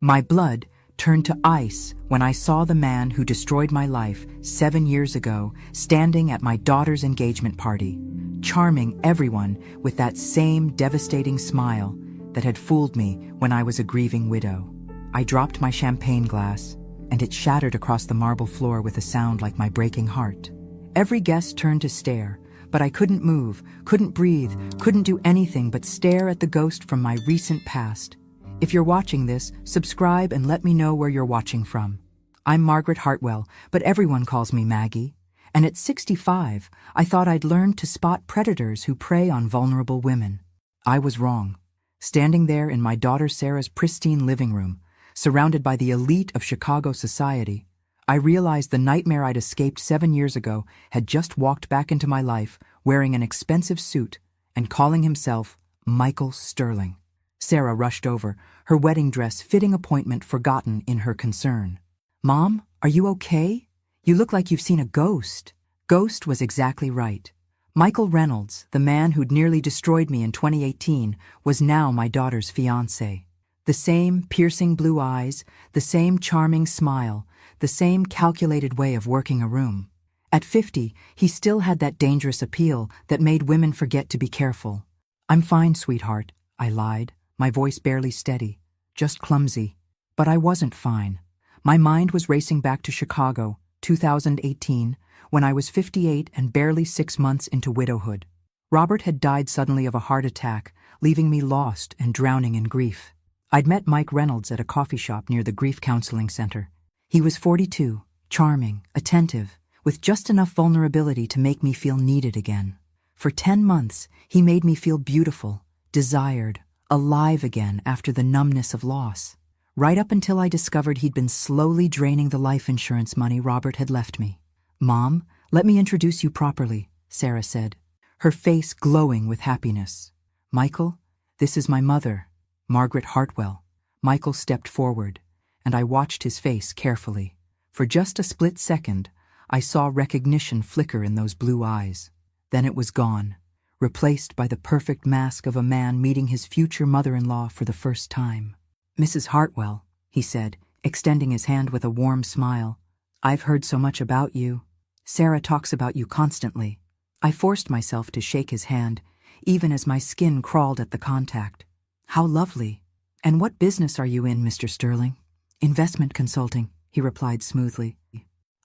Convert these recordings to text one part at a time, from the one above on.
My blood turned to ice when I saw the man who destroyed my life 7 years ago standing at my daughter's engagement party, charming everyone with that same devastating smile that had fooled me when I was a grieving widow. I dropped my champagne glass, and it shattered across the marble floor with a sound like my breaking heart. Every guest turned to stare, but I couldn't move, couldn't breathe, couldn't do anything but stare at the ghost from my recent past. If you're watching this, subscribe and let me know where you're watching from. I'm Margaret Hartwell, but everyone calls me Maggie. And at 65, I thought I'd learned to spot predators who prey on vulnerable women. I was wrong. Standing there in my daughter Sarah's pristine living room, surrounded by the elite of Chicago society, I realized the nightmare I'd escaped 7 years ago had just walked back into my life wearing an expensive suit and calling himself Michael Sterling. Sarah rushed over, her wedding dress fitting appointment forgotten in her concern. "Mom, are you okay? You look like you've seen a ghost." Ghost was exactly right. Michael Reynolds, the man who'd nearly destroyed me in 2018, was now my daughter's fiancé. The same piercing blue eyes, the same charming smile, the same calculated way of working a room. At 50, he still had that dangerous appeal that made women forget to be careful. "I'm fine, sweetheart," I lied, my voice barely steady, just clumsy. But I wasn't fine. My mind was racing back to Chicago, 2018, when I was 58 and barely 6 months into widowhood. Robert had died suddenly of a heart attack, leaving me lost and drowning in grief. I'd met Mike Reynolds at a coffee shop near the Grief Counseling Center. He was 42, charming, attentive, with just enough vulnerability to make me feel needed again. For 10 months, he made me feel beautiful, desired, alive again after the numbness of loss. Right up until I discovered he'd been slowly draining the life insurance money Robert had left me. "Mom, let me introduce you properly," Sarah said, her face glowing with happiness. "Michael, this is my mother, Margaret Hartwell." Michael stepped forward, and I watched his face carefully. For just a split second, I saw recognition flicker in those blue eyes. Then it was gone, replaced by the perfect mask of a man meeting his future mother-in-law for the first time. "Mrs. Hartwell," he said, extending his hand with a warm smile. "I've heard so much about you. Sarah talks about you constantly." I forced myself to shake his hand, even as my skin crawled at the contact. "How lovely. And what business are you in, Mr. Sterling?" "Investment consulting," he replied smoothly.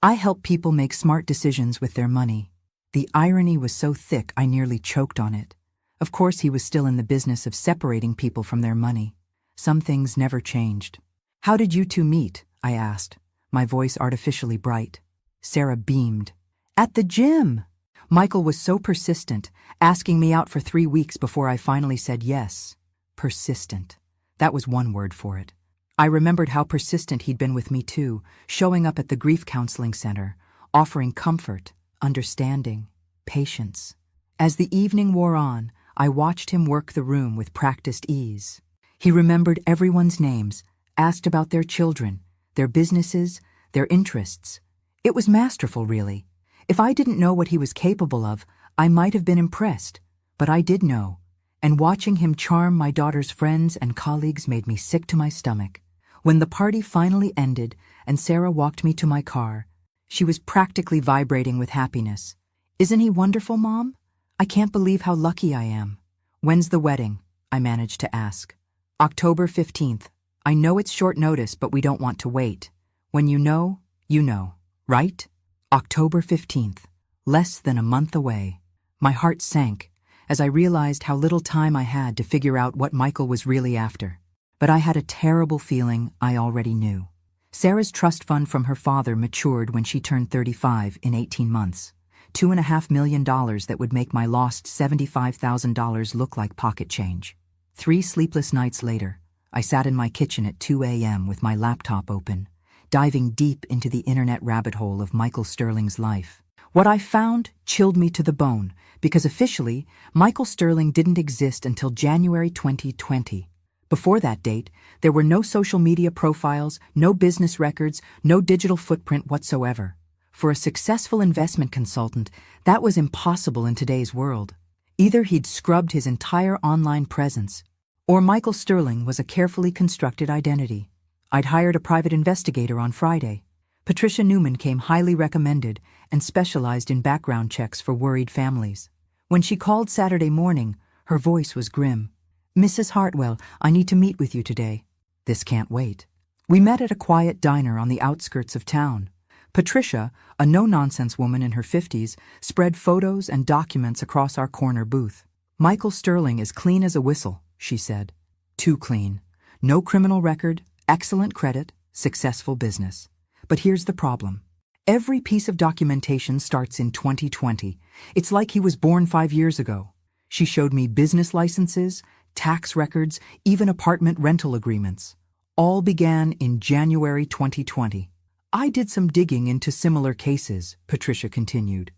"I help people make smart decisions with their money." The irony was so thick I nearly choked on it. Of course he was still in the business of separating people from their money. Some things never changed. "How did you two meet?" I asked, my voice artificially bright. Sarah beamed. "At the gym!" Michael was so persistent, asking me out for 3 weeks before I finally said yes. Persistent. That was one word for it. I remembered how persistent he'd been with me too, showing up at the Grief Counseling Center, offering comfort, understanding, patience. As the evening wore on, I watched him work the room with practiced ease. He remembered everyone's names, asked about their children, their businesses, their interests. It was masterful, really. If I didn't know what he was capable of, I might have been impressed, but I did know, and watching him charm my daughter's friends and colleagues made me sick to my stomach. When the party finally ended and Sarah walked me to my car, she was practically vibrating with happiness. "Isn't he wonderful, Mom? I can't believe how lucky I am." "When's the wedding?" I managed to ask. "October 15th. I know it's short notice, but we don't want to wait. When you know, right?" October 15th. Less than a month away. My heart sank as I realized how little time I had to figure out what Michael was really after. But I had a terrible feeling I already knew. Sarah's trust fund from her father matured when she turned 35 in 18 months. $2.5 million that would make my lost $75,000 look like pocket change. 3 sleepless nights later, I sat in my kitchen at 2 a.m. with my laptop open, diving deep into the internet rabbit hole of Michael Sterling's life. What I found chilled me to the bone, because officially, Michael Sterling didn't exist until January 2020. Before that date, there were no social media profiles, no business records, no digital footprint whatsoever. For a successful investment consultant, that was impossible in today's world. Either he'd scrubbed his entire online presence, or Michael Sterling was a carefully constructed identity. I'd hired a private investigator on Friday. Patricia Newman came highly recommended and specialized in background checks for worried families. When she called Saturday morning, her voice was grim. "Mrs. Hartwell, I need to meet with you today." "This can't wait." We met at a quiet diner on the outskirts of town. Patricia, a no-nonsense woman in her 50s, spread photos and documents across our corner booth. "Michael Sterling is clean as a whistle," she said. "Too clean. No criminal record, excellent credit, successful business. But here's the problem. Every piece of documentation starts in 2020. It's like he was born 5 years ago." She showed me business licenses, tax records, even apartment rental agreements. All began in January 2020. "I did some digging into similar cases," Patricia continued.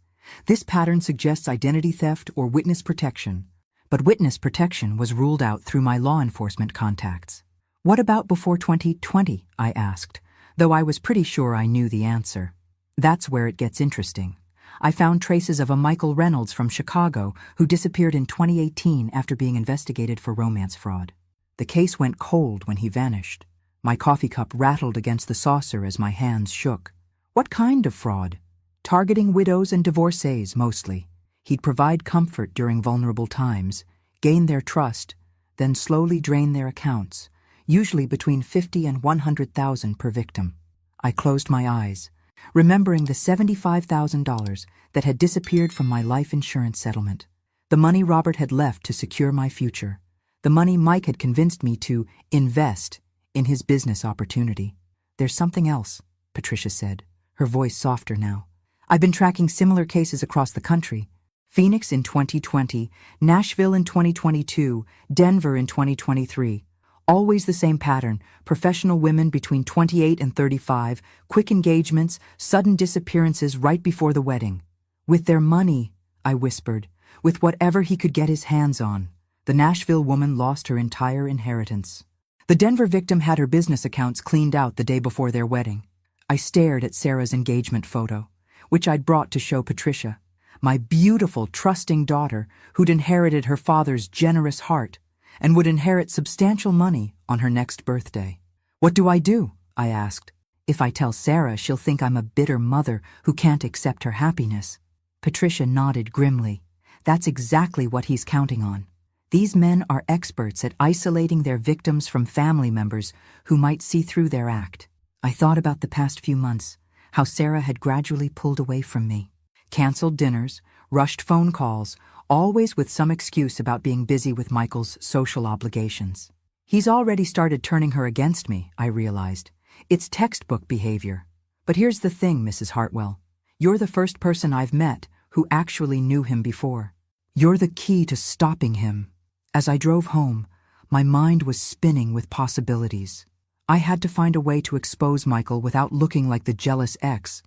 "This pattern suggests identity theft or witness protection. But witness protection was ruled out through my law enforcement contacts." "What about before 2020?" I asked, though I was pretty sure I knew the answer. "That's where it gets interesting. I found traces of a Michael Reynolds from Chicago who disappeared in 2018 after being investigated for romance fraud. The case went cold when he vanished. My coffee cup rattled against the saucer as my hands shook. What kind of fraud? Targeting widows and divorcees, mostly. He'd provide comfort during vulnerable times, gain their trust, then slowly drain their accounts, usually between $50,000 and $100,000 per victim. I closed my eyes, remembering the $75,000 that had disappeared from my life insurance settlement. The money Robert had left to secure my future. The money Mike had convinced me to invest in his business opportunity. "There's something else," Patricia said, her voice softer now. "I've been tracking similar cases across the country. Phoenix in 2020, Nashville in 2022, Denver in 2023. Always the same pattern: professional women between 28 and 35, quick engagements, sudden disappearances right before the wedding. With their money," I whispered, "with whatever he could get his hands on." The Nashville woman lost her entire inheritance. The Denver victim had her business accounts cleaned out the day before their wedding. I stared at Sarah's engagement photo, which I'd brought to show Patricia, my beautiful, trusting daughter who'd inherited her father's generous heart and would inherit substantial money on her next birthday. "What do I do?" I asked. "If I tell Sarah, she'll think I'm a bitter mother who can't accept her happiness." Patricia nodded grimly. "That's exactly what he's counting on. These men are experts at isolating their victims from family members who might see through their act." I thought about the past few months, how Sarah had gradually pulled away from me. Canceled dinners, rushed phone calls, always with some excuse about being busy with Michael's social obligations. He's already started turning her against me, I realized. It's textbook behavior. But here's the thing, Mrs. Hartwell. You're the first person I've met who actually knew him before. You're the key to stopping him. As I drove home, my mind was spinning with possibilities. I had to find a way to expose Michael without looking like the jealous ex.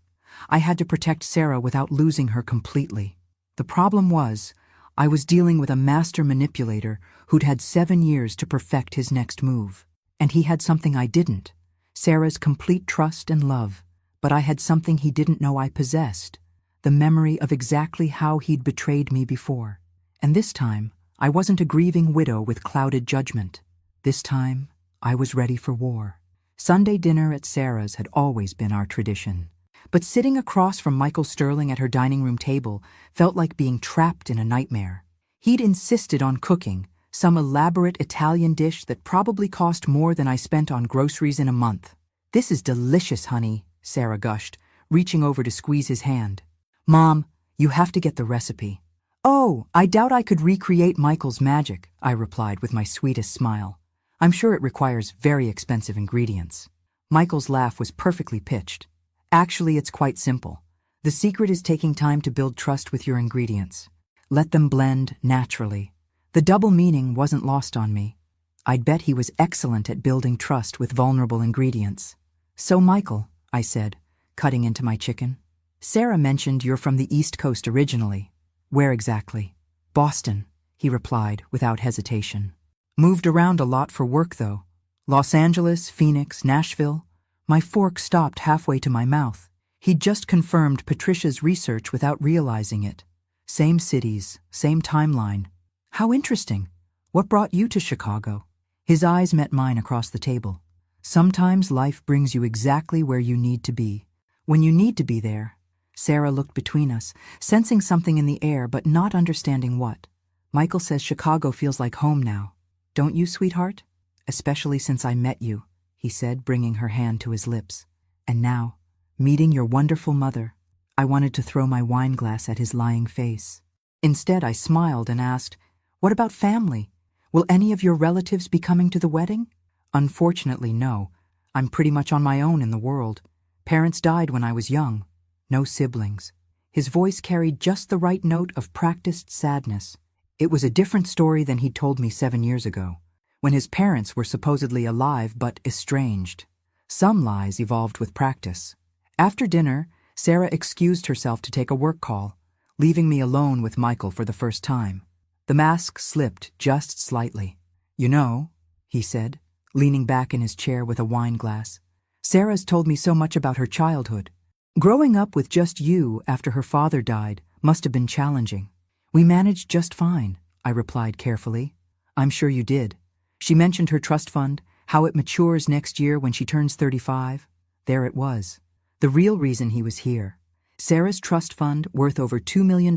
I had to protect Sarah without losing her completely. The problem was, I was dealing with a master manipulator who'd had 7 years to perfect his next move. And he had something I didn't: Sarah's complete trust and love. But I had something he didn't know I possessed: the memory of exactly how he'd betrayed me before. And this time, I wasn't a grieving widow with clouded judgment. This time, I was ready for war. Sunday dinner at Sarah's had always been our tradition. But sitting across from Michael Sterling at her dining room table felt like being trapped in a nightmare. He'd insisted on cooking some elaborate Italian dish that probably cost more than I spent on groceries in a month. "This is delicious, honey," Sarah gushed, reaching over to squeeze his hand. "Mom, you have to get the recipe." "Oh, I doubt I could recreate Michael's magic," I replied with my sweetest smile. "I'm sure it requires very expensive ingredients." Michael's laugh was perfectly pitched. "Actually, it's quite simple. The secret is taking time to build trust with your ingredients. Let them blend naturally." The double meaning wasn't lost on me. I'd bet he was excellent at building trust with vulnerable ingredients. "So, Michael," I said, cutting into my chicken, "Sarah mentioned you're from the East Coast originally. Where exactly?" "Boston," he replied without hesitation. "Moved around a lot for work, though. Los Angeles, Phoenix, Nashville." My fork stopped halfway to my mouth. He'd just confirmed Patricia's research without realizing it. Same cities, same timeline. "How interesting. What brought you to Chicago?" His eyes met mine across the table. Sometimes life brings you exactly where you need to be, when you need to be there. Sarah looked between us, sensing something in the air but not understanding what. Michael says Chicago feels like home now. Don't you, sweetheart? Especially since I met you, he said, bringing her hand to his lips. And now, meeting your wonderful mother. I wanted to throw my wine glass at his lying face. Instead, I smiled and asked, "What about family? Will any of your relatives be coming to the wedding?" Unfortunately, no. I'm pretty much on my own in the world. Parents died when I was young. No siblings. His voice carried just the right note of practiced sadness. It was a different story than he'd told me 7 years ago, when his parents were supposedly alive but estranged. Some lies evolved with practice. After dinner, Sarah excused herself to take a work call, leaving me alone with Michael for the first time. The mask slipped just slightly. "You know," he said, leaning back in his chair with a wine glass, "Sarah's told me so much about her childhood. Growing up with just you after her father died must have been challenging." "We managed just fine," I replied carefully. "I'm sure you did. She mentioned her trust fund, how it matures next year when she turns 35. There it was. The real reason he was here. Sarah's trust fund worth over $2 million,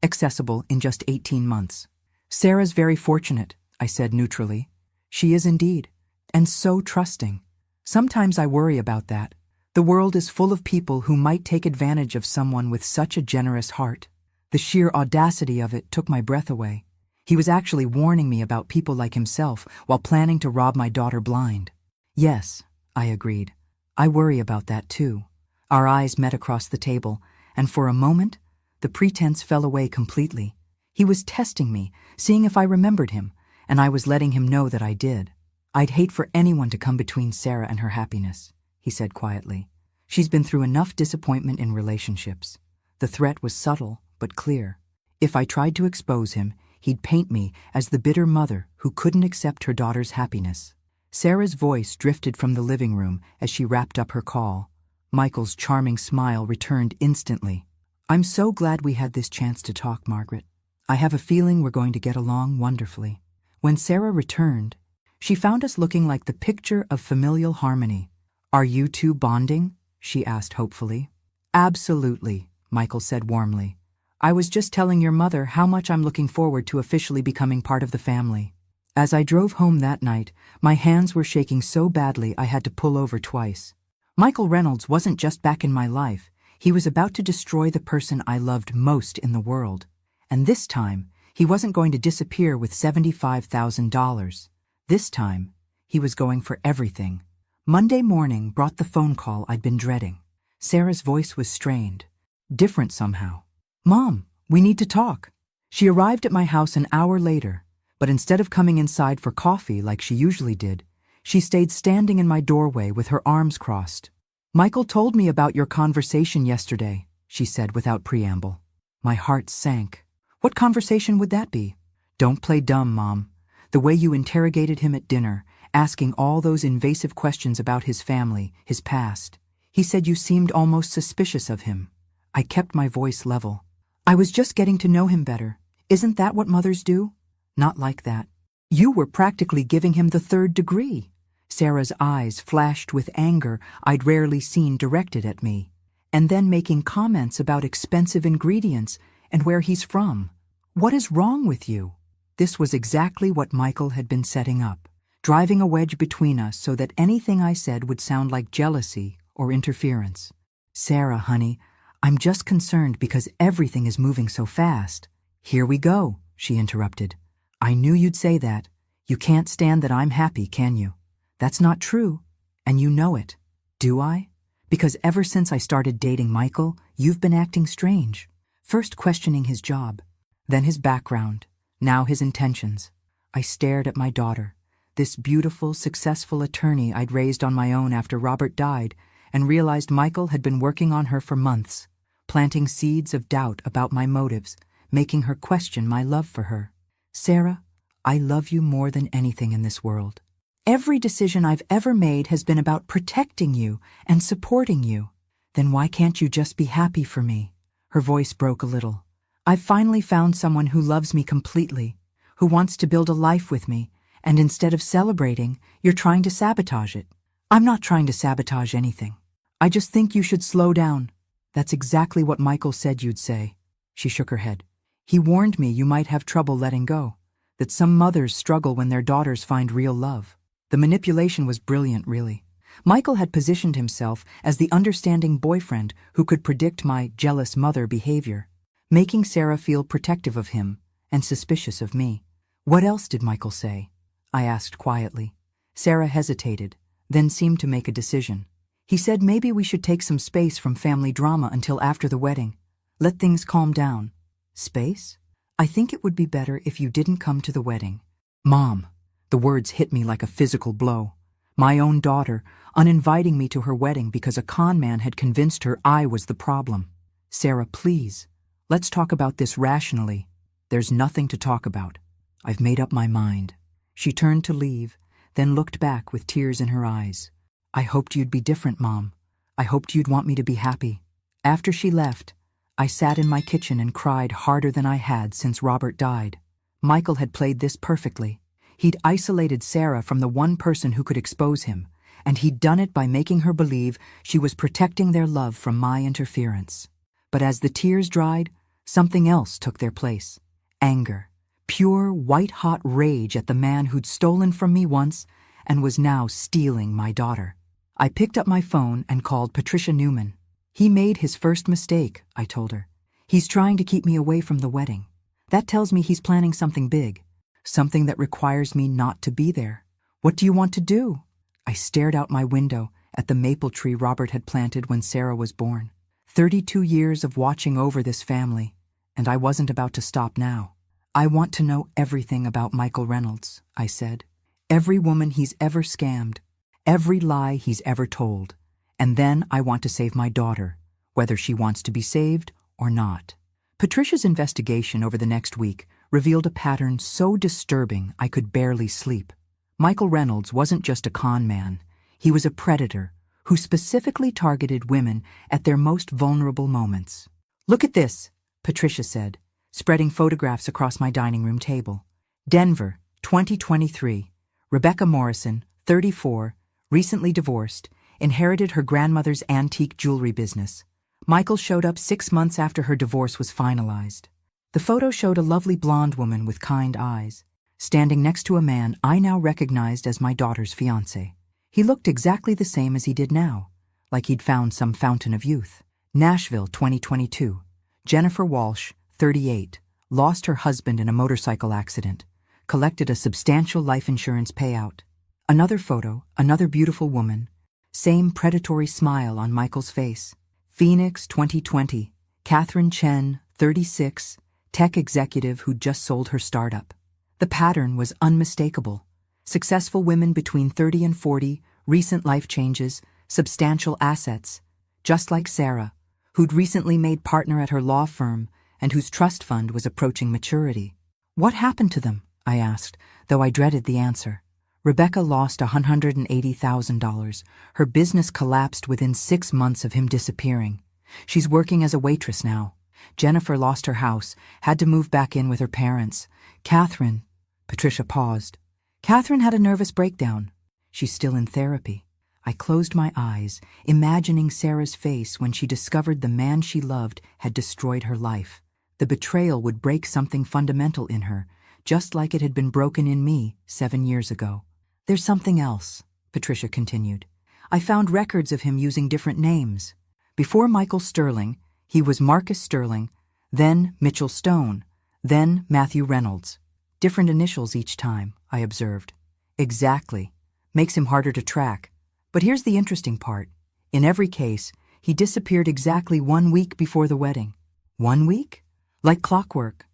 accessible in just 18 months. Sarah's very fortunate," I said neutrally. "She is indeed, and so trusting. Sometimes I worry about that. The world is full of people who might take advantage of someone with such a generous heart." The sheer audacity of it took my breath away. He was actually warning me about people like himself while planning to rob my daughter blind. "Yes," I agreed. "I worry about that too." Our eyes met across the table, and for a moment, the pretense fell away completely. He was testing me, seeing if I remembered him, and I was letting him know that I did. "I'd hate for anyone to come between Sarah and her happiness," he said quietly. "She's been through enough disappointment in relationships." The threat was subtle, but clear. If I tried to expose him, he'd paint me as the bitter mother who couldn't accept her daughter's happiness. Sarah's voice drifted from the living room as she wrapped up her call. Michael's charming smile returned instantly. "I'm so glad we had this chance to talk, Margaret. I have a feeling we're going to get along wonderfully." When Sarah returned, she found us looking like the picture of familial harmony. "Are you two bonding?" she asked hopefully. "Absolutely," Michael said warmly. "I was just telling your mother how much I'm looking forward to officially becoming part of the family." As I drove home that night, my hands were shaking so badly I had to pull over twice. Michael Reynolds wasn't just back in my life. He was about to destroy the person I loved most in the world. And this time, he wasn't going to disappear with $75,000. This time, he was going for everything. Monday morning brought the phone call I'd been dreading. Sarah's voice was strained, different somehow. "Mom, we need to talk." She arrived at my house an hour later, but instead of coming inside for coffee like she usually did, she stayed standing in my doorway with her arms crossed. "Michael told me about your conversation yesterday," she said without preamble. My heart sank. "What conversation would that be?" "Don't play dumb, Mom. The way you interrogated him at dinner, asking all those invasive questions about his family, his past. He said you seemed almost suspicious of him." I kept my voice level. "I was just getting to know him better. Isn't that what mothers do?" "Not like that. You were practically giving him the 3rd degree." Sarah's eyes flashed with anger I'd rarely seen directed at me, and then making comments about expensive ingredients and where he's from. "What is wrong with you?" This was exactly what Michael had been setting up, driving a wedge between us so that anything I said would sound like jealousy or interference. "Sarah, honey, I'm just concerned because everything is moving so fast." "Here we go," she interrupted. "I knew you'd say that. You can't stand that I'm happy, can you? That's not true, and you know it." "Do I? Because ever since I started dating Michael, you've been acting strange. First questioning his job, then his background, now his intentions." I stared at my daughter, this beautiful, successful attorney I'd raised on my own after Robert died, and realized Michael had been working on her for months, planting seeds of doubt about my motives, making her question my love for her. "Sarah, I love you more than anything in this world. Every decision I've ever made has been about protecting you and supporting you. Then why can't you just be happy for me?" Her voice broke a little. "I've finally found someone who loves me completely, who wants to build a life with me, And instead of celebrating, you're trying to sabotage it. I'm not trying to sabotage anything. I just think you should slow down. That's exactly what Michael said you'd say. She shook her head. He warned me you might have trouble letting go, that some mothers struggle when their daughters find real love. The manipulation was brilliant, really. Michael had positioned himself as the understanding boyfriend who could predict my jealous mother behavior, making Sarah feel protective of him and suspicious of me. What else did Michael say? I asked quietly. Sarah hesitated, then seemed to make a decision. He said maybe we should take some space from family drama until after the wedding. Let things calm down. Space? I think it would be better if you didn't come to the wedding. Mom. The words hit me like a physical blow. My own daughter, uninviting me to her wedding because a con man had convinced her I was the problem. Sarah, please. Let's talk about this rationally. There's nothing to talk about. I've made up my mind. She turned to leave, then looked back with tears in her eyes. I hoped you'd be different, Mom. I hoped you'd want me to be happy. After she left, I sat in my kitchen and cried harder than I had since Robert died. Michael had played this perfectly. He'd isolated Sarah from the one person who could expose him, and he'd done it by making her believe she was protecting their love from my interference. But as the tears dried, something else took their place. Anger. Pure, white-hot rage at the man who'd stolen from me once and was now stealing my daughter. I picked up my phone and called Patricia Newman. He made his first mistake, I told her. He's trying to keep me away from the wedding. That tells me he's planning something big, something that requires me not to be there. What do you want to do? I stared out my window at the maple tree Robert had planted when Sarah was born. 32 years of watching over this family, and I wasn't about to stop now. I want to know everything about Michael Reynolds, I said. Every woman he's ever scammed, every lie he's ever told. And then I want to save my daughter, whether she wants to be saved or not. Patricia's investigation over the next week revealed a pattern so disturbing I could barely sleep. Michael Reynolds wasn't just a con man. He was a predator who specifically targeted women at their most vulnerable moments. Look at this, Patricia said, spreading photographs across my dining room table. Denver, 2023. Rebecca Morrison, 34, recently divorced, inherited her grandmother's antique jewelry business. Michael showed up 6 months after her divorce was finalized. The photo showed a lovely blonde woman with kind eyes, standing next to a man I now recognized as my daughter's fiancé. He looked exactly the same as he did now, like he'd found some fountain of youth. Nashville, 2022. Jennifer Walsh, 38, lost her husband in a motorcycle accident, collected a substantial life insurance payout. Another photo, another beautiful woman, same predatory smile on Michael's face. Phoenix, 2020. Catherine Chen, 36, tech executive who just sold her startup. The pattern was unmistakable. Successful women between 30 and 40, recent life changes, substantial assets, just like Sarah, who'd recently made partner at her law firm and whose trust fund was approaching maturity. What happened to them? I asked, though I dreaded the answer. Rebecca lost $180,000. Her business collapsed within 6 months of him disappearing. She's working as a waitress now. Jennifer lost her house, had to move back in with her parents. Catherine, Patricia paused. Catherine had a nervous breakdown. She's still in therapy. I closed my eyes, imagining Sarah's face when she discovered the man she loved had destroyed her life. The betrayal would break something fundamental in her, just like it had been broken in me 7 years ago. There's something else, Patricia continued. I found records of him using different names. Before Michael Sterling, he was Marcus Sterling, then Mitchell Stone, then Matthew Reynolds. Different initials each time, I observed. Exactly. Makes him harder to track. But here's the interesting part. In every case, he disappeared exactly 1 week before the wedding. 1 week? Like clockwork.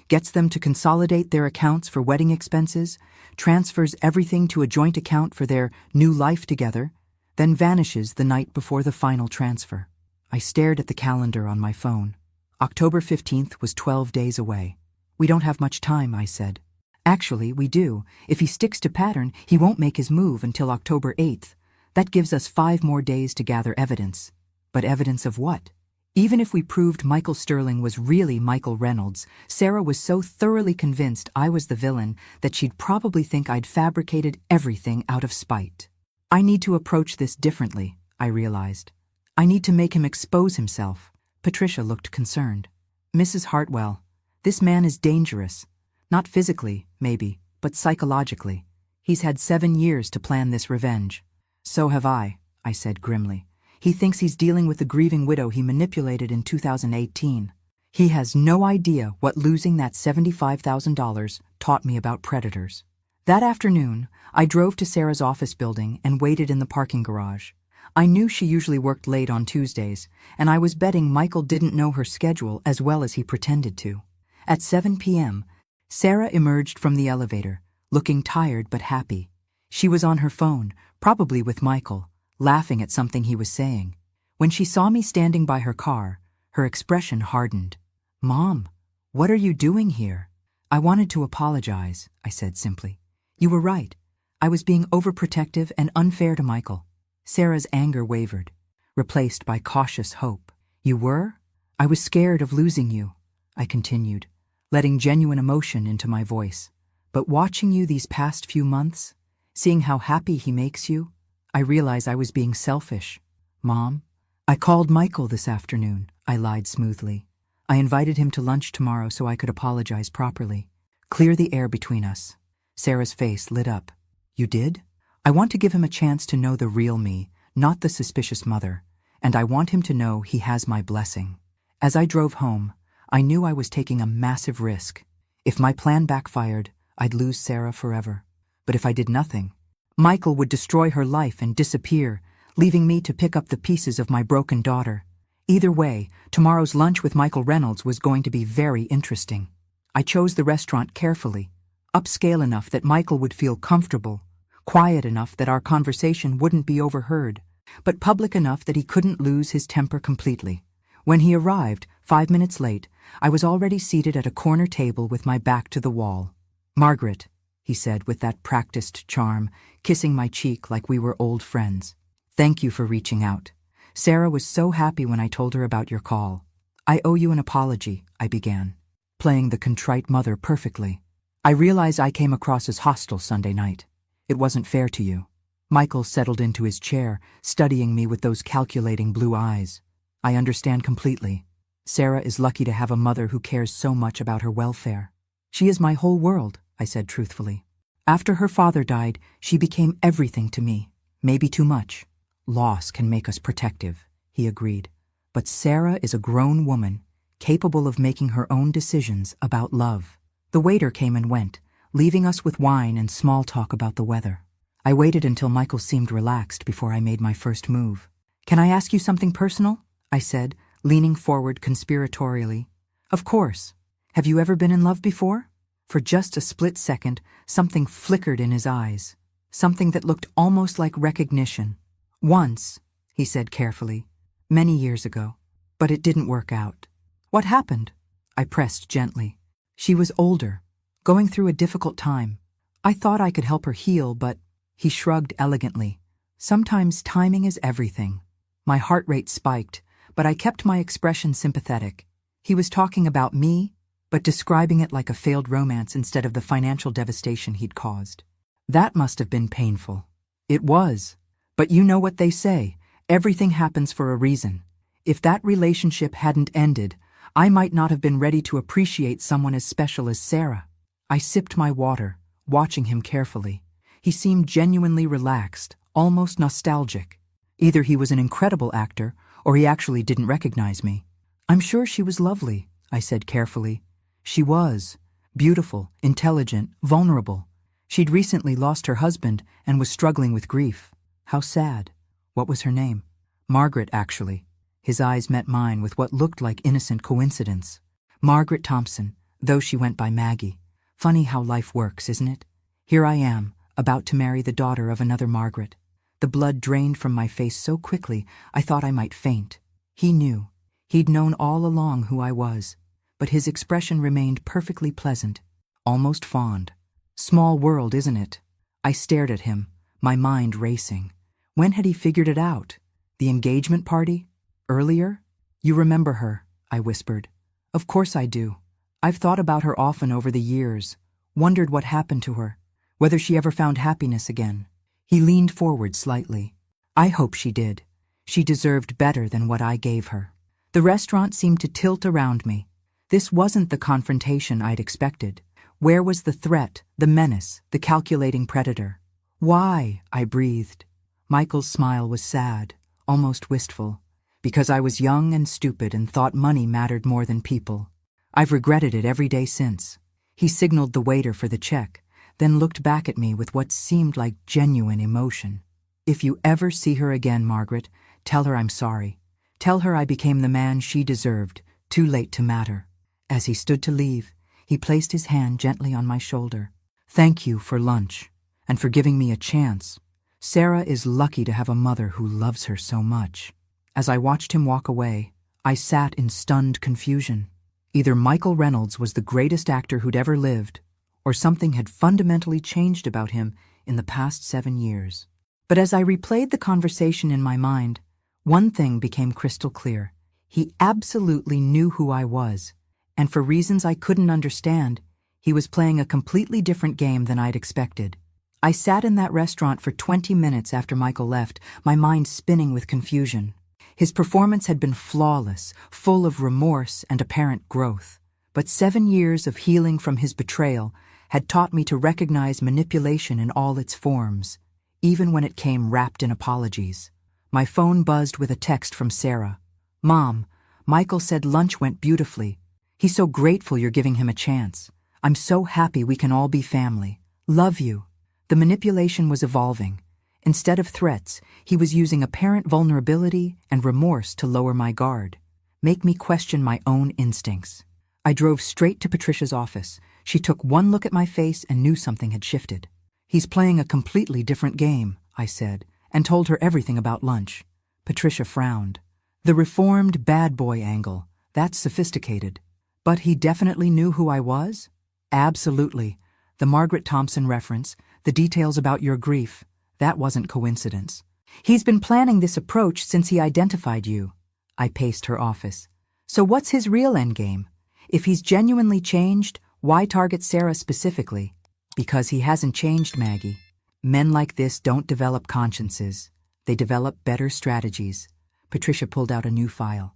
Gets them to consolidate their accounts for wedding expenses, transfers everything to a joint account for their new life together, then vanishes the night before the final transfer. I stared at the calendar on my phone. October 15th was 12 days away. We don't have much time, I said. Actually, we do. If he sticks to pattern, he won't make his move until October 8th. That gives us 5 more days to gather evidence. But evidence of what? Even if we proved Michael Sterling was really Michael Reynolds, Sarah was so thoroughly convinced I was the villain that she'd probably think I'd fabricated everything out of spite. I need to approach this differently, I realized. I need to make him expose himself. Patricia looked concerned. Mrs. Hartwell, this man is dangerous. Not physically, maybe, but psychologically. He's had 7 years to plan this revenge. So have I said grimly. He thinks he's dealing with the grieving widow he manipulated in 2018. He has no idea what losing that $75,000 taught me about predators. That afternoon, I drove to Sarah's office building and waited in the parking garage. I knew she usually worked late on Tuesdays, and I was betting Michael didn't know her schedule as well as he pretended to. At 7 p.m., Sarah emerged from the elevator, looking tired but happy. She was on her phone, probably with Michael, laughing at something he was saying. When she saw me standing by her car, her expression hardened. "Mom, what are you doing here?" "I wanted to apologize," I said simply. "You were right. I was being overprotective and unfair to Michael." Sarah's anger wavered, replaced by cautious hope. "You were? I was scared of losing you," I continued, letting genuine emotion into my voice. "But watching you these past few months, seeing how happy he makes you, I realized I was being selfish. Mom, I called Michael this afternoon," I lied smoothly. "I invited him to lunch tomorrow so I could apologize properly. Clear the air between us." Sarah's face lit up. "You did? I want to give him a chance to know the real me, not the suspicious mother, and I want him to know he has my blessing." As I drove home, I knew I was taking a massive risk. If my plan backfired, I'd lose Sarah forever. But if I did nothing, Michael would destroy her life and disappear, leaving me to pick up the pieces of my broken daughter. Either way, tomorrow's lunch with Michael Reynolds was going to be very interesting. I chose the restaurant carefully, upscale enough that Michael would feel comfortable, quiet enough that our conversation wouldn't be overheard, but public enough that he couldn't lose his temper completely. When he arrived, 5 minutes late, I was already seated at a corner table with my back to the wall. "Margaret," he said with that practiced charm, kissing my cheek like we were old friends. "Thank you for reaching out. Sarah was so happy when I told her about your call. I owe you an apology," I began, playing the contrite mother perfectly. "I realize I came across as hostile Sunday night. It wasn't fair to you." Michael settled into his chair, studying me with those calculating blue eyes. "I understand completely. Sarah is lucky to have a mother who cares so much about her welfare. She is my whole world," I said truthfully. "After her father died, she became everything to me. Maybe too much. Loss can make us protective," he agreed. "But Sarah is a grown woman, capable of making her own decisions about love." The waiter came and went, leaving us with wine and small talk about the weather. I waited until Michael seemed relaxed before I made my first move. "Can I ask you something personal?" I said, leaning forward conspiratorially. "Of course. Have you ever been in love before?" For just a split second, something flickered in his eyes, something that looked almost like recognition. "Once," he said carefully, "many years ago. But it didn't work out." "What happened?" I pressed gently. "She was older, going through a difficult time. I thought I could help her heal, but..." He shrugged elegantly. "Sometimes timing is everything." My heart rate spiked, but I kept my expression sympathetic. He was talking about me, but describing it like a failed romance instead of the financial devastation he'd caused. That must have been painful. It was. But you know what they say, everything happens for a reason. If that relationship hadn't ended, I might not have been ready to appreciate someone as special as Sarah. I sipped my water, watching him carefully. He seemed genuinely relaxed, almost nostalgic. Either he was an incredible actor, or he actually didn't recognize me. "I'm sure she was lovely," I said carefully. "She was. Beautiful, intelligent, vulnerable. She'd recently lost her husband and was struggling with grief. How sad." "What was her name?" "Margaret, actually." His eyes met mine with what looked like innocent coincidence. "Margaret Thompson, though she went by Maggie. Funny how life works, isn't it? Here I am, about to marry the daughter of another Margaret." The blood drained from my face so quickly I thought I might faint. He knew. He'd known all along who I was, but his expression remained perfectly pleasant, almost fond. Small world, isn't it? I stared at him, my mind racing. When had he figured it out? The engagement party? Earlier? You remember her, I whispered. Of course I do. I've thought about her often over the years, wondered what happened to her, whether she ever found happiness again. He leaned forward slightly. I hope she did. She deserved better than what I gave her. The restaurant seemed to tilt around me. This wasn't the confrontation I'd expected. Where was the threat, the menace, the calculating predator? Why? I breathed. Michael's smile was sad, almost wistful. Because I was young and stupid and thought money mattered more than people. I've regretted it every day since. He signaled the waiter for the check, then looked back at me with what seemed like genuine emotion. If you ever see her again, Margaret, tell her I'm sorry. Tell her I became the man she deserved, too late to matter. As he stood to leave, he placed his hand gently on my shoulder. Thank you for lunch, and for giving me a chance. Sarah is lucky to have a mother who loves her so much. As I watched him walk away, I sat in stunned confusion. Either Michael Reynolds was the greatest actor who'd ever lived, or something had fundamentally changed about him in the past 7 years. But as I replayed the conversation in my mind, one thing became crystal clear. He absolutely knew who I was, and for reasons I couldn't understand, he was playing a completely different game than I'd expected. I sat in that restaurant for 20 minutes after Michael left, my mind spinning with confusion. His performance had been flawless, full of remorse and apparent growth. But 7 years of healing from his betrayal had taught me to recognize manipulation in all its forms, even when it came wrapped in apologies. My phone buzzed with a text from Sarah. Mom, Michael said lunch went beautifully. He's so grateful you're giving him a chance. I'm so happy we can all be family. Love you. The manipulation was evolving. Instead of threats, he was using apparent vulnerability and remorse to lower my guard, make me question my own instincts. I drove straight to Patricia's office. She took one look at my face and knew something had shifted. He's playing a completely different game, I said, and told her everything about lunch. Patricia frowned. The reformed bad boy angle, that's sophisticated. But he definitely knew who I was? Absolutely. The Margaret Thompson reference, the details about your grief, that wasn't coincidence. He's been planning this approach since he identified you. I paced her office. So what's his real endgame? If he's genuinely changed, why target Sarah specifically? Because he hasn't changed, Maggie. Men like this don't develop consciences. They develop better strategies. Patricia pulled out a new file.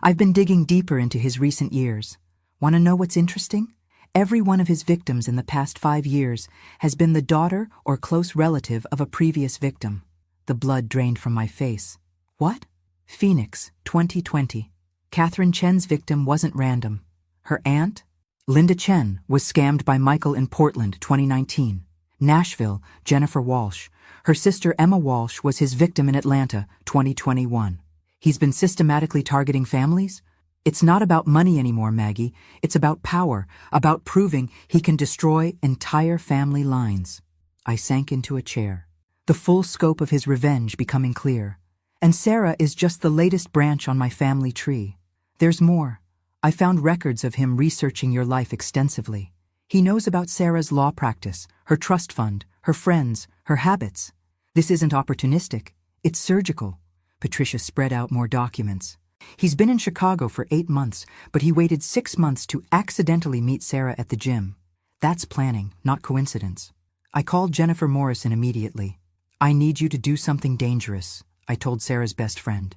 I've been digging deeper into his recent years. Want to know what's interesting? Every one of his victims in the past 5 years has been the daughter or close relative of a previous victim. The blood drained from my face. What? Phoenix, 2020. Catherine Chen's victim wasn't random. Her aunt, Linda Chen, was scammed by Michael in Portland, 2019. Nashville, Jennifer Walsh. Her sister Emma Walsh was his victim in Atlanta, 2021. He's been systematically targeting families? It's not about money anymore, Maggie. It's about power, about proving he can destroy entire family lines. I sank into a chair, the full scope of his revenge becoming clear. And Sarah is just the latest branch on my family tree. There's more. I found records of him researching your life extensively. He knows about Sarah's law practice, her trust fund, her friends, her habits. This isn't opportunistic. It's surgical. Patricia spread out more documents. He's been in Chicago for 8 months, but he waited 6 months to accidentally meet Sarah at the gym. That's planning, not coincidence. I called Jennifer Morrison immediately. I need you to do something dangerous, I told Sarah's best friend.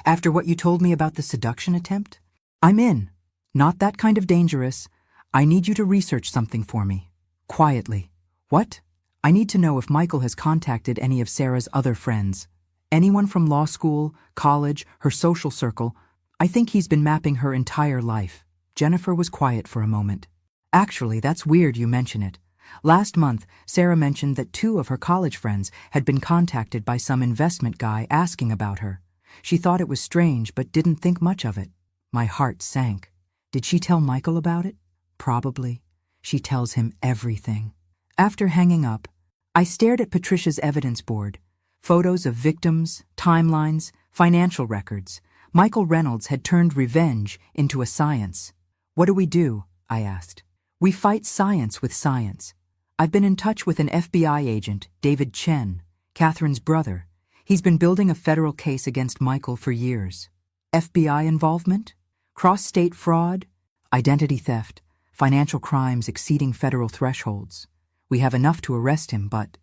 After what you told me about the seduction attempt? I'm in. Not that kind of dangerous. I need you to research something for me. Quietly. What? I need to know if Michael has contacted any of Sarah's other friends. Anyone from law school, college, her social circle. I think he's been mapping her entire life. Jennifer was quiet for a moment. Actually, that's weird you mention it. Last month, Sarah mentioned that 2 of her college friends had been contacted by some investment guy asking about her. She thought it was strange but didn't think much of it. My heart sank. Did she tell Michael about it? Probably. She tells him everything. After hanging up, I stared at Patricia's evidence board. Photos of victims, timelines, financial records. Michael Reynolds had turned revenge into a science. What do we do? I asked. We fight science with science. I've been in touch with an FBI agent, David Chen, Catherine's brother. He's been building a federal case against Michael for years. FBI involvement? Cross-state fraud? Identity theft? Financial crimes exceeding federal thresholds? We have enough to arrest him, but...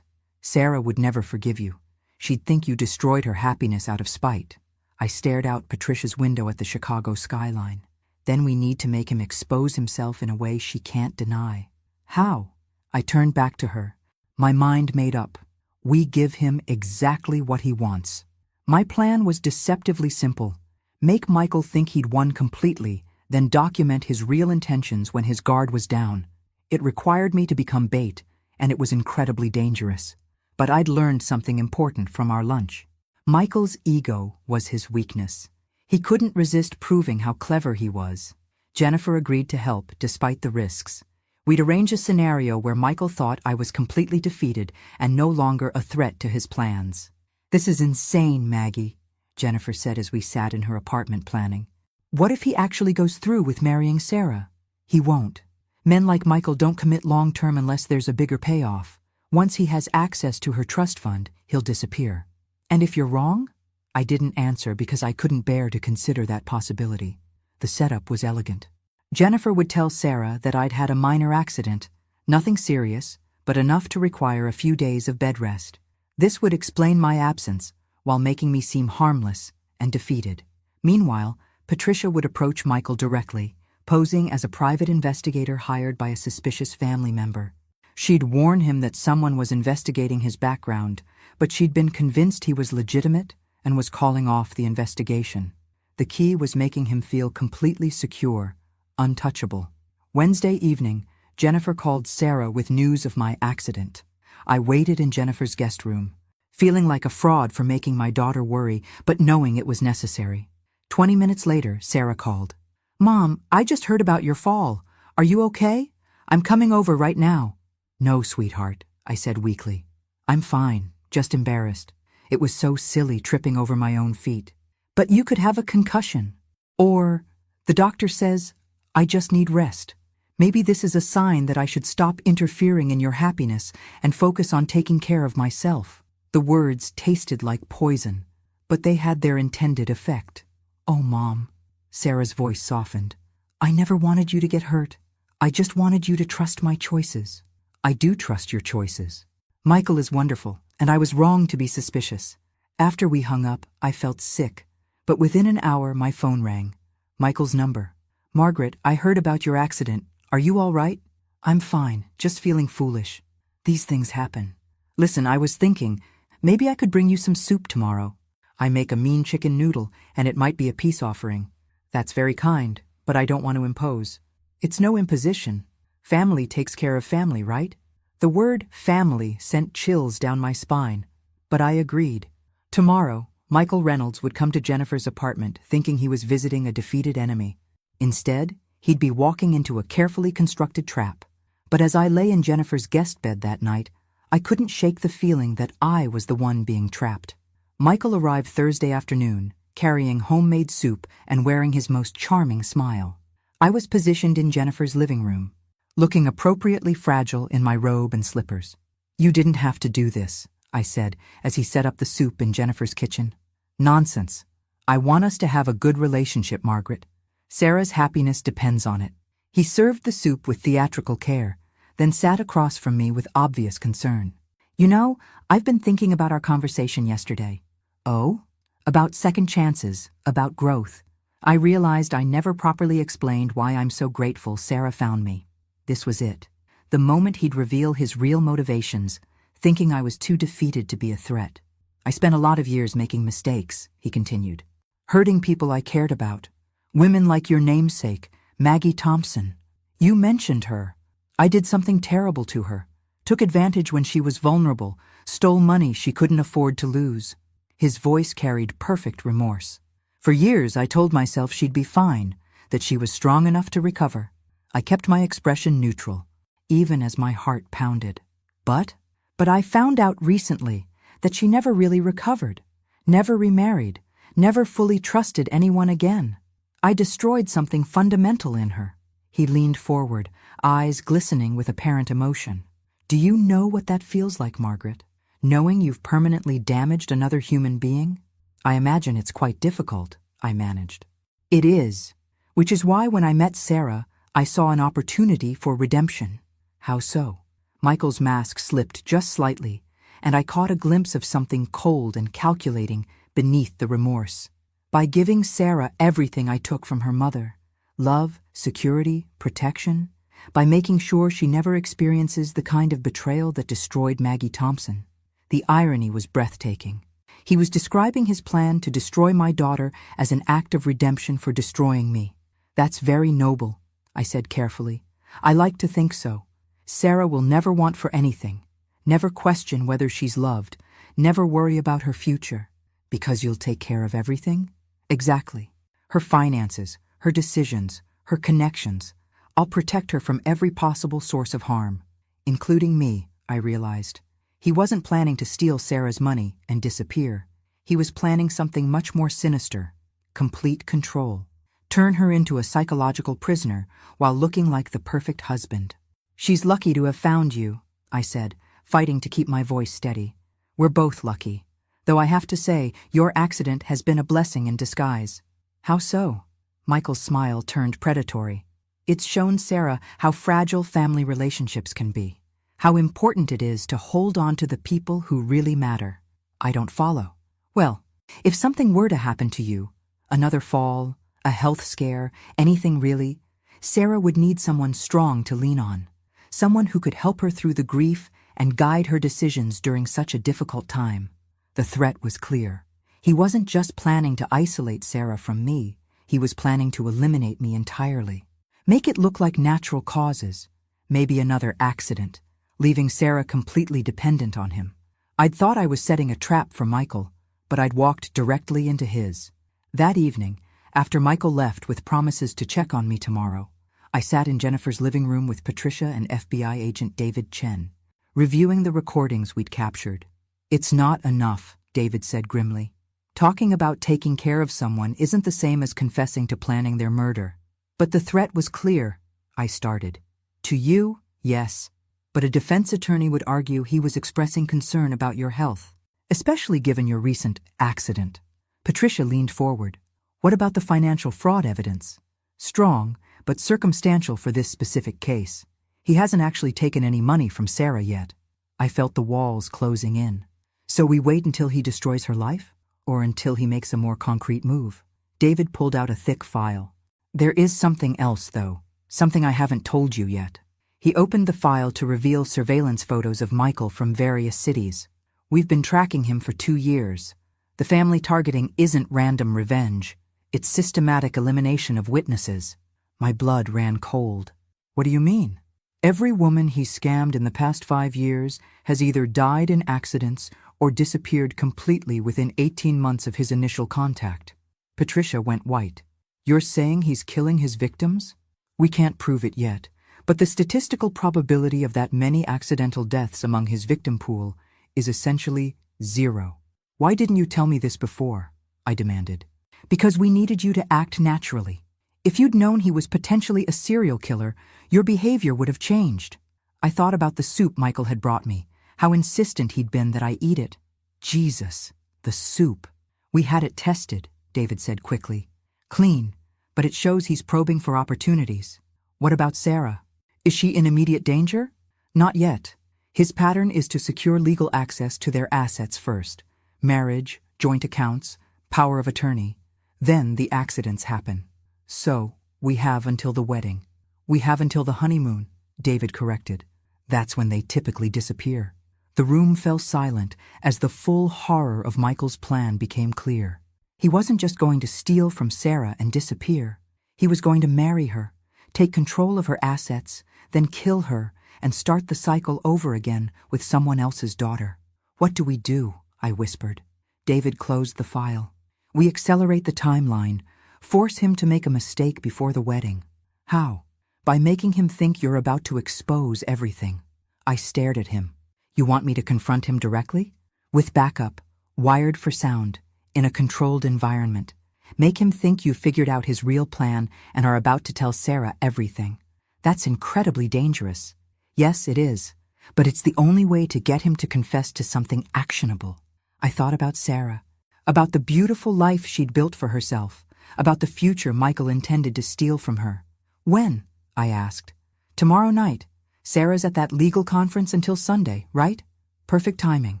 Sarah would never forgive you. She'd think you destroyed her happiness out of spite. I stared out Patricia's window at the Chicago skyline. Then we need to make him expose himself in a way she can't deny. How? I turned back to her, my mind made up. We give him exactly what he wants. My plan was deceptively simple. Make Michael think he'd won completely, then document his real intentions when his guard was down. It required me to become bait, and it was incredibly dangerous. But I'd learned something important from our lunch. Michael's ego was his weakness. He couldn't resist proving how clever he was. Jennifer agreed to help, despite the risks. We'd arrange a scenario where Michael thought I was completely defeated and no longer a threat to his plans. "This is insane, Maggie," Jennifer said as we sat in her apartment planning. "What if he actually goes through with marrying Sarah?" "He won't. Men like Michael don't commit long-term unless there's a bigger payoff. Once he has access to her trust fund, he'll disappear." "And if you're wrong?" I didn't answer because I couldn't bear to consider that possibility. The setup was elegant. Jennifer would tell Sarah that I'd had a minor accident, nothing serious, but enough to require a few days of bed rest. This would explain my absence, while making me seem harmless and defeated. Meanwhile, Patricia would approach Michael directly, posing as a private investigator hired by a suspicious family member. She'd warn him that someone was investigating his background, but she'd been convinced he was legitimate and was calling off the investigation. The key was making him feel completely secure, untouchable. Wednesday evening, Jennifer called Sarah with news of my accident. I waited in Jennifer's guest room, feeling like a fraud for making my daughter worry, but knowing it was necessary. 20 minutes later, Sarah called. "Mom, I just heard about your fall. Are you okay? I'm coming over right now." "No, sweetheart," I said weakly. "I'm fine, just embarrassed. It was so silly tripping over my own feet." "But you could have a concussion. Or, the doctor says, I just need rest. Maybe this is a sign that I should stop interfering in your happiness and focus on taking care of myself." The words tasted like poison, but they had their intended effect. "Oh, Mom," Sarah's voice softened. "I never wanted you to get hurt. I just wanted you to trust my choices." "I do trust your choices. Michael is wonderful, and I was wrong to be suspicious." After we hung up, I felt sick, but within an hour my phone rang. Michael's number. "Margaret, I heard about your accident. Are you all right?" "I'm fine, just feeling foolish. These things happen. Listen, I was thinking, maybe I could bring you some soup tomorrow. I make a mean chicken noodle, and it might be a peace offering." "That's very kind, but I don't want to impose." "It's no imposition. Family takes care of family, right?" The word family sent chills down my spine, but I agreed. Tomorrow, Michael Reynolds would come to Jennifer's apartment thinking he was visiting a defeated enemy. Instead, he'd be walking into a carefully constructed trap. But as I lay in Jennifer's guest bed that night, I couldn't shake the feeling that I was the one being trapped. Michael arrived Thursday afternoon, carrying homemade soup and wearing his most charming smile. I was positioned in Jennifer's living room, looking appropriately fragile in my robe and slippers. "You didn't have to do this," I said as he set up the soup in Jennifer's kitchen. "Nonsense. I want us to have a good relationship, Margaret. Sarah's happiness depends on it." He served the soup with theatrical care, then sat across from me with obvious concern. "You know, I've been thinking about our conversation yesterday." "Oh?" "About second chances, about growth. I realized I never properly explained why I'm so grateful Sarah found me. This was it. The moment he'd reveal his real motivations, thinking I was too defeated to be a threat. I spent a lot of years making mistakes," he continued. "Hurting people I cared about. Women like your namesake, Maggie Thompson. You mentioned her. I did something terrible to her. Took advantage when she was vulnerable, stole money she couldn't afford to lose." His voice carried perfect remorse. "For years I told myself she'd be fine, that she was strong enough to recover. I kept my expression neutral, even as my heart pounded. But I found out recently that she never really recovered, never remarried, never fully trusted anyone again. I destroyed something fundamental in her." He leaned forward, eyes glistening with apparent emotion. "Do you know what that feels like, Margaret? Knowing you've permanently damaged another human being? I imagine it's quite difficult." I managed. It is, which is why when I met Sarah, I saw an opportunity for redemption. How so? Michael's mask slipped just slightly, and I caught a glimpse of something cold and calculating beneath the remorse. By giving Sarah everything I took from her mother, love, security, protection, by making sure she never experiences the kind of betrayal that destroyed Maggie Thompson. The irony was breathtaking. He was describing his plan to destroy my daughter as an act of redemption for destroying me. That's very noble, I said carefully. I like to think so. Sarah will never want for anything, never question whether she's loved, never worry about her future. Because you'll take care of everything? Exactly. Her finances, her decisions, her connections. I'll protect her from every possible source of harm, including me, I realized. He wasn't planning to steal Sarah's money and disappear. He was planning something much more sinister, complete control. Turn her into a psychological prisoner while looking like the perfect husband. She's lucky to have found you, I said, fighting to keep my voice steady. We're both lucky. Though I have to say, your accident has been a blessing in disguise. How so? Michael's smile turned predatory. It's shown Sarah how fragile family relationships can be, how important it is to hold on to the people who really matter. I don't follow. Well, if something were to happen to you, another fall, a health scare, anything really, Sarah would need someone strong to lean on, someone who could help her through the grief and guide her decisions during such a difficult time. The threat was clear. He wasn't just planning to isolate Sarah from me, he was planning to eliminate me entirely. Make it look like natural causes, maybe another accident, leaving Sarah completely dependent on him. I'd thought I was setting a trap for Michael, but I'd walked directly into his. That evening, after Michael left with promises to check on me tomorrow, I sat in Jennifer's living room with Patricia and FBI agent David Chen, reviewing the recordings we'd captured. It's not enough, David said grimly. Talking about taking care of someone isn't the same as confessing to planning their murder. But the threat was clear, I started. To you, yes, but a defense attorney would argue he was expressing concern about your health, especially given your recent accident. Patricia leaned forward. What about the financial fraud evidence? Strong, but circumstantial for this specific case. He hasn't actually taken any money from Sarah yet. I felt the walls closing in. So we wait until he destroys her life? Or until he makes a more concrete move? David pulled out a thick file. There is something else, though. Something I haven't told you yet. He opened the file to reveal surveillance photos of Michael from various cities. We've been tracking him for 2 years. The family targeting isn't random revenge. It's systematic elimination of witnesses. My blood ran cold. What do you mean? Every woman he scammed in the past 5 years has either died in accidents or disappeared completely within 18 months of his initial contact. Patricia went white. You're saying he's killing his victims? We can't prove it yet, but the statistical probability of that many accidental deaths among his victim pool is essentially 0. Why didn't you tell me this before? I demanded. Because we needed you to act naturally. If you'd known he was potentially a serial killer, your behavior would have changed. I thought about the soup Michael had brought me, how insistent he'd been that I eat it. Jesus, the soup. We had it tested, David said quickly. Clean, but it shows he's probing for opportunities. What about Sarah? Is she in immediate danger? Not yet. His pattern is to secure legal access to their assets first. Marriage, joint accounts, power of attorney. Then the accidents happen. So, we have until the wedding. We have until the honeymoon, David corrected. That's when they typically disappear. The room fell silent as the full horror of Michael's plan became clear. He wasn't just going to steal from Sarah and disappear. He was going to marry her, take control of her assets, then kill her and start the cycle over again with someone else's daughter. What do we do? I whispered. David closed the file. We accelerate the timeline, force him to make a mistake before the wedding. How? By making him think you're about to expose everything. I stared at him. You want me to confront him directly? With backup, wired for sound, in a controlled environment. Make him think you've figured out his real plan and are about to tell Sarah everything. That's incredibly dangerous. Yes, it is. But it's the only way to get him to confess to something actionable. I thought about Sarah, about the beautiful life she'd built for herself, about the future Michael intended to steal from her. When? I asked. Tomorrow night. Sarah's at that legal conference until Sunday, right? Perfect timing.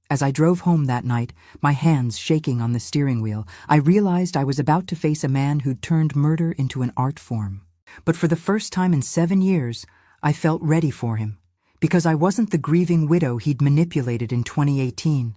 As I drove home that night, my hands shaking on the steering wheel, I realized I was about to face a man who'd turned murder into an art form. But for the first time in 7 years, I felt ready for him. Because I wasn't the grieving widow he'd manipulated in 2018.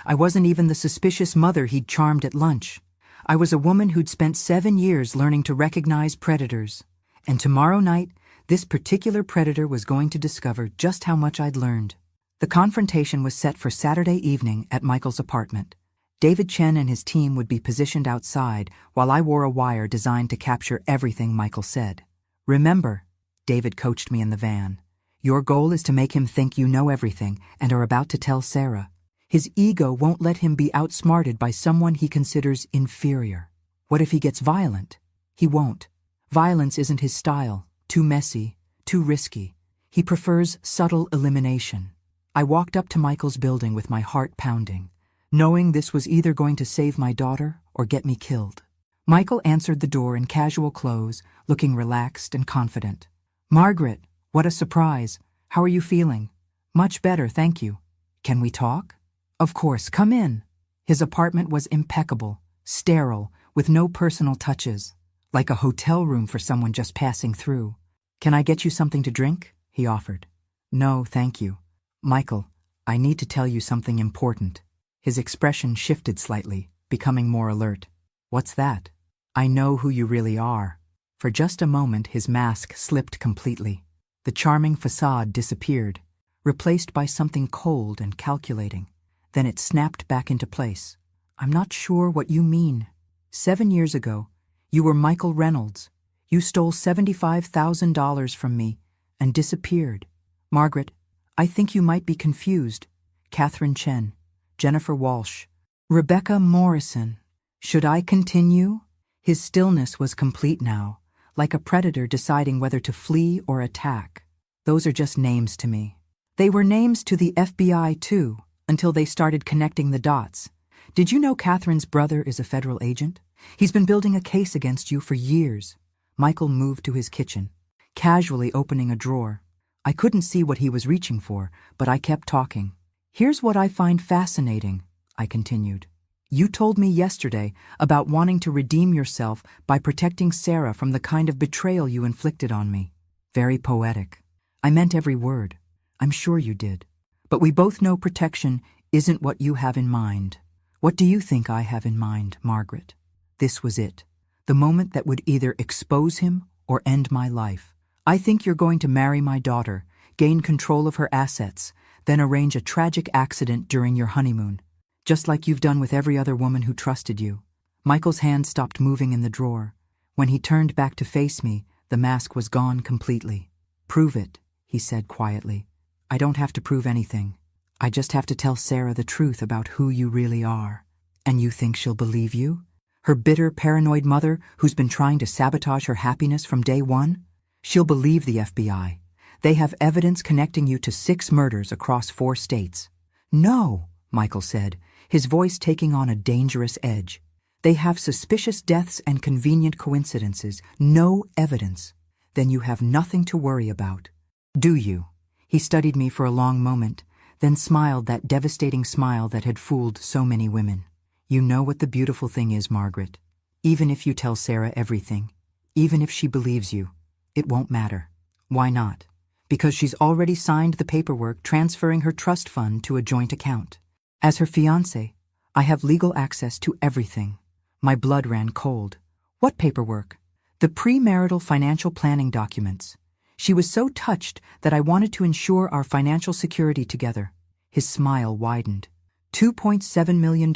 I wasn't even the suspicious mother he'd charmed at lunch. I was a woman who'd spent 7 years learning to recognize predators. And tomorrow night, this particular predator was going to discover just how much I'd learned. The confrontation was set for Saturday evening at Michael's apartment. David Chen and his team would be positioned outside while I wore a wire designed to capture everything Michael said. Remember, David coached me in the van. Your goal is to make him think you know everything and are about to tell Sarah. His ego won't let him be outsmarted by someone he considers inferior. What if he gets violent? He won't. Violence isn't his style. Too messy, too risky. He prefers subtle elimination. I walked up to Michael's building with my heart pounding, knowing this was either going to save my daughter or get me killed. Michael answered the door in casual clothes, looking relaxed and confident. Margaret, what a surprise. How are you feeling? Much better, thank you. Can we talk? Of course, come in. His apartment was impeccable, sterile, with no personal touches, like a hotel room for someone just passing through. Can I get you something to drink? He offered. No, thank you. Michael, I need to tell you something important. His expression shifted slightly, becoming more alert. What's that? I know who you really are. For just a moment, his mask slipped completely. The charming facade disappeared, replaced by something cold and calculating. Then it snapped back into place. I'm not sure what you mean. 7 years ago, you were Michael Reynolds. You stole $75,000 from me and disappeared. Margaret, I think you might be confused. Catherine Chen, Jennifer Walsh, Rebecca Morrison. Should I continue? His stillness was complete now, like a predator deciding whether to flee or attack. Those are just names to me. They were names to the FBI too, until they started connecting the dots. Did you know Catherine's brother is a federal agent? He's been building a case against you for years. Michael moved to his kitchen, casually opening a drawer. I couldn't see what he was reaching for, but I kept talking. Here's what I find fascinating, I continued. You told me yesterday about wanting to redeem yourself by protecting Sarah from the kind of betrayal you inflicted on me. Very poetic. I meant every word. I'm sure you did. But we both know protection isn't what you have in mind. What do you think I have in mind, Margaret? This was it. The moment that would either expose him or end my life. I think you're going to marry my daughter, gain control of her assets, then arrange a tragic accident during your honeymoon. Just like you've done with every other woman who trusted you. Michael's hand stopped moving in the drawer. When he turned back to face me, the mask was gone completely. Prove it, he said quietly. I don't have to prove anything. I just have to tell Sarah the truth about who you really are. And you think she'll believe you? Her bitter, paranoid mother who's been trying to sabotage her happiness from day one? She'll believe the FBI. They have evidence connecting you to 6 murders across 4 states. No, Michael said, his voice taking on a dangerous edge. They have suspicious deaths and convenient coincidences, no evidence. Then you have nothing to worry about. Do you? He studied me for a long moment, then smiled that devastating smile that had fooled so many women. You know what the beautiful thing is, Margaret. Even if you tell Sarah everything, even if she believes you, it won't matter. Why not? Because she's already signed the paperwork transferring her trust fund to a joint account. As her fiancé, I have legal access to everything. My blood ran cold. What paperwork? The premarital financial planning documents. She was so touched that I wanted to ensure our financial security together. His smile widened. $2.7 million.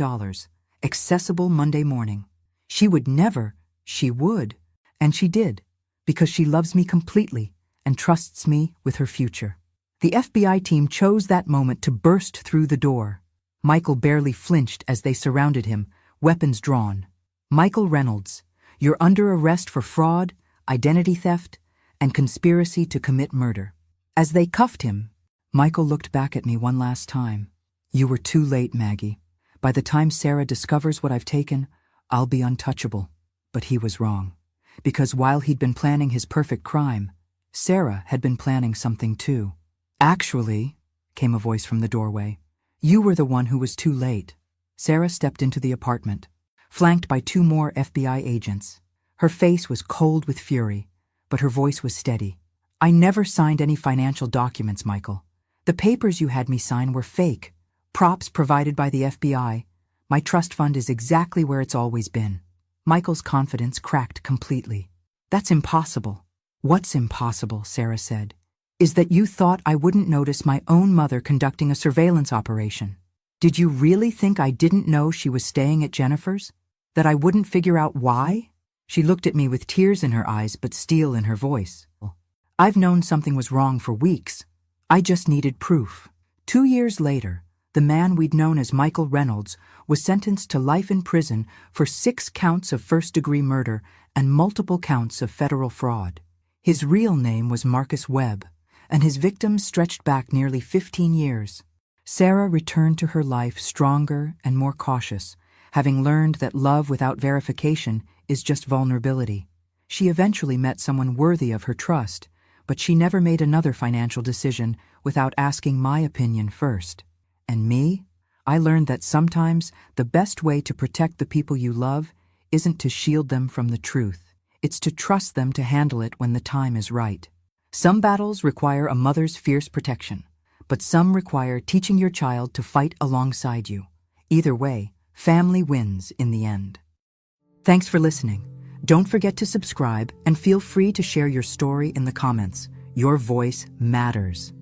Accessible Monday morning. She would never. She would. And she did. Because she loves me completely and trusts me with her future. The FBI team chose that moment to burst through the door. Michael barely flinched as they surrounded him, weapons drawn. Michael Reynolds, you're under arrest for fraud, identity theft, and conspiracy to commit murder. As they cuffed him, Michael looked back at me one last time. You were too late, Maggie. By the time Sarah discovers what I've taken, I'll be untouchable. But he was wrong. Because while he'd been planning his perfect crime, Sarah had been planning something too. "Actually," came a voice from the doorway, "you were the one who was too late." Sarah stepped into the apartment, flanked by 2 more FBI agents. Her face was cold with fury, but her voice was steady. "I never signed any financial documents, Michael. The papers you had me sign were fake, props provided by the FBI. My trust fund is exactly where it's always been." Michael's confidence cracked completely. "That's impossible." "What's impossible," Sarah said, "is that you thought I wouldn't notice my own mother conducting a surveillance operation. Did you really think I didn't know she was staying at Jennifer's? That I wouldn't figure out why?" She looked at me with tears in her eyes but steel in her voice. "I've known something was wrong for weeks. I just needed proof." 2 years later, the man we'd known as Michael Reynolds was sentenced to life in prison for 6 counts of first-degree murder and multiple counts of federal fraud. His real name was Marcus Webb, and his victims stretched back nearly 15 years. Sarah returned to her life stronger and more cautious, having learned that love without verification is just vulnerability. She eventually met someone worthy of her trust, but she never made another financial decision without asking my opinion first. And me? I learned that sometimes the best way to protect the people you love isn't to shield them from the truth. It's to trust them to handle it when the time is right. Some battles require a mother's fierce protection, but some require teaching your child to fight alongside you. Either way, family wins in the end. Thanks for listening. Don't forget to subscribe and feel free to share your story in the comments. Your voice matters.